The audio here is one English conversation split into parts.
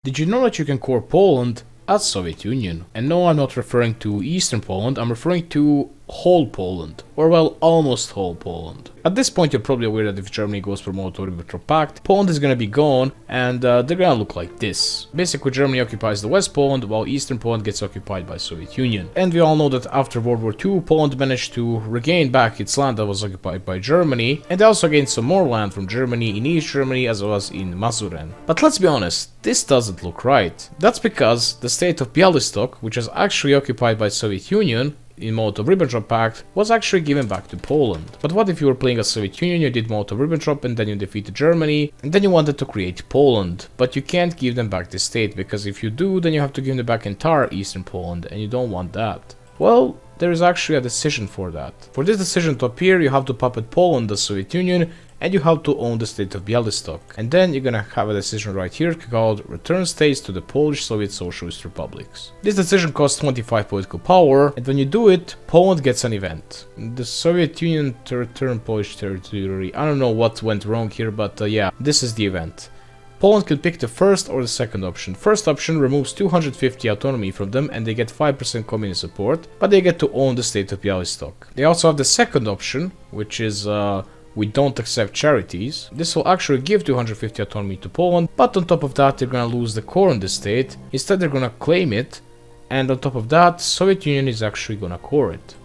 Did you know that you can core Poland as Soviet Union? And no, I'm not referring to Eastern Poland, I'm referring to whole Poland, or well, almost whole Poland. At this point you're probably aware that if Germany goes for Molotov-Ribbentrop Pact, Poland is gonna be gone, and they're gonna look like this. Basically Germany occupies the West Poland, while Eastern Poland gets occupied by Soviet Union. And we all know that after World War II, Poland managed to regain back its land that was occupied by Germany, and they also gained some more land from Germany in East Germany as well as in Mazuren. But let's be honest, this doesn't look right. That's because the state of Bialystok, which was actually occupied by Soviet Union in Molotov-Ribbentrop Pact, was actually given back to Poland. But what if you were playing as Soviet Union, you did Molotov-Ribbentrop and then you defeated Germany, and then you wanted to create Poland, but you can't give them back the state, because if you do, then you have to give them back entire Eastern Poland, and you don't want that. Well, there is actually a decision for that. For this decision to appear, you have to puppet Poland, the Soviet Union, and you have to own the state of Bialystok. And then you're gonna have a decision right here called Return States to the Polish Soviet Socialist Republics. This decision costs 25 political power, and when you do it, Poland gets an event. The Soviet Union to return Polish territory. I don't know what went wrong here, but yeah, this is the event. Poland can pick the first or the second option. First option removes 250 autonomy from them and they get 5% communist support, but they get to own the state of Bialystok. They also have the second option, which is we don't accept charities. This will actually give 250 autonomy to Poland, but on top of that they're gonna lose the core in the state. Instead they're gonna claim it, and on top of that Soviet Union is actually gonna core it.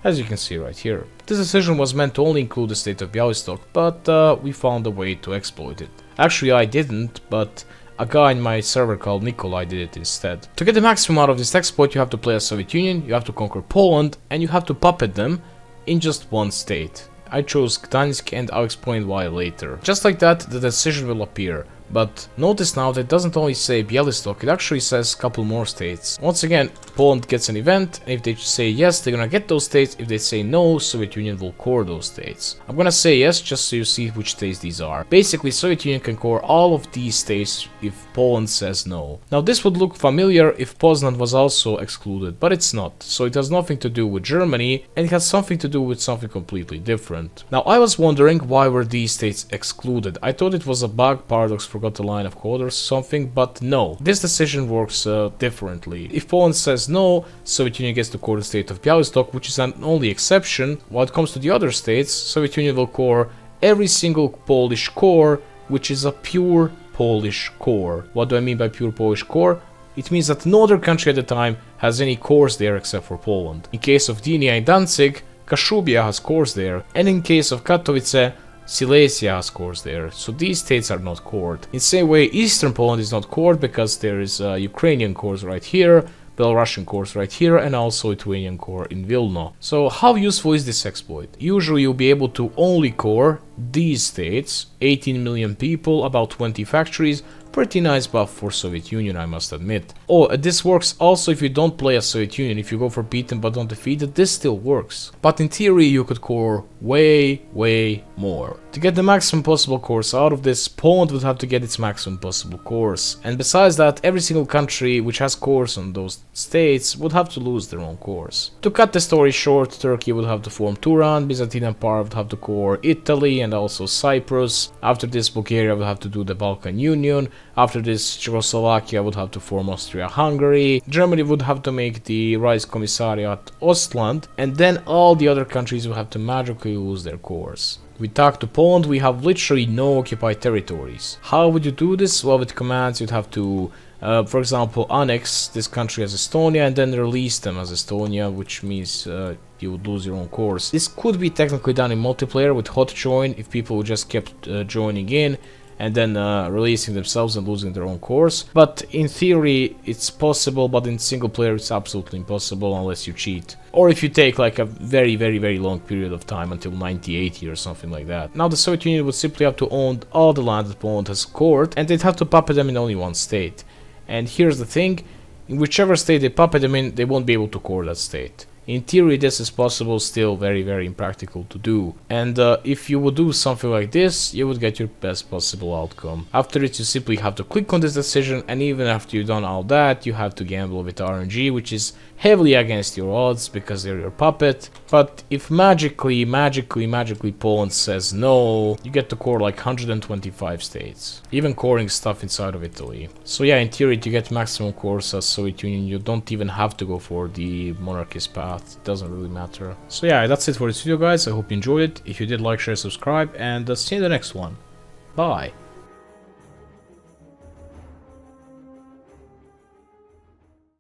As you can see right here. This decision was meant to only include the state of Bialystok, but we found a way to exploit it. Actually I didn't, but a guy in my server called Nikolai did it instead. To get the maximum out of this exploit, you have to play as Soviet Union, you have to conquer Poland, and you have to puppet them in just one state. I chose Gdańsk, and I'll explain why later. Just like that, the decision will appear. But notice now that it doesn't only say Bialystok, it actually says a couple more states. Once again, Poland gets an event, and if they say yes, they're gonna get those states. If they say no, Soviet Union will core those states. I'm gonna say yes, just so you see which states these are. Basically, Soviet Union can core all of these states if Poland says no. Now this would look familiar if Poznan was also excluded, but it's not. So it has nothing to do with Germany, and it has something to do with something completely different. Now I was wondering why were these states excluded. I thought it was a bug, paradox, forgot the line of code or something, but no. This decision works differently. If Poland says no, Soviet Union gets to core the state of Bialystok, which is an only exception. When it comes to the other states, Soviet Union will core every single Polish core, which is a pure Polish core. What do I mean by pure Polish core? It means that no other country at the time has any cores there except for Poland. In case of Gdynia and Danzig, Kashubia has cores there, and in case of Katowice, Silesia has cores there, so these states are not cored. In the same way, Eastern Poland is not cored because there is Ukrainian cores right here, Belarusian cores right here, and also Lithuanian core in Vilna. So how useful is this exploit? Usually you'll be able to only core these states, 18 million people, about 20 factories. Pretty nice buff for Soviet Union, I must admit. Oh, this works also if you don't play as Soviet Union. If you go for beaten but don't defeated, this still works. But in theory you could core way more. To get the maximum possible cores out of this, Poland would have to get its maximum possible cores. And besides that, every single country which has cores on those states would have to lose their own cores. To cut the story short, Turkey would have to form Turan, Byzantine Empire would have to core Italy and also Cyprus. After this, Bulgaria would have to do the Balkan Union. After this, Czechoslovakia would have to form Austria-Hungary, Germany would have to make the Reichskommissariat Ostland, and then all the other countries would have to magically lose their cores. With talk to Poland, we have literally no occupied territories. How would you do this? Well, with commands you'd have to, for example, annex this country as Estonia and then release them as Estonia, which means you would lose your own cores. This could be technically done in multiplayer with hot join if people just kept joining in and then releasing themselves and losing their own cores. But in theory it's possible, but in single player it's absolutely impossible unless you cheat. Or if you take like a very long period of time until 1980 or something like that. Now the Soviet Union would simply have to own all the land that Poland has cored, and they'd have to puppet them in only one state. And here's the thing, in whichever state they puppet them in, they won't be able to core that state. In theory this is possible, still very impractical to do. And if you would do something like this, you would get your best possible outcome. After it, you simply have to click on this decision, and even after you've done all that, you have to gamble with RNG, which is heavily against your odds because they're your puppet. But if magically Poland says no, you get to core like 125 states, even coring stuff inside of Italy. So yeah, in theory to get maximum cores as Soviet Union, you don't even have to go for the monarchist path. It doesn't really matter. So yeah, that's it for this video, guys. I hope you enjoyed it. If you did, like, share, subscribe, and see you in the next one. Bye.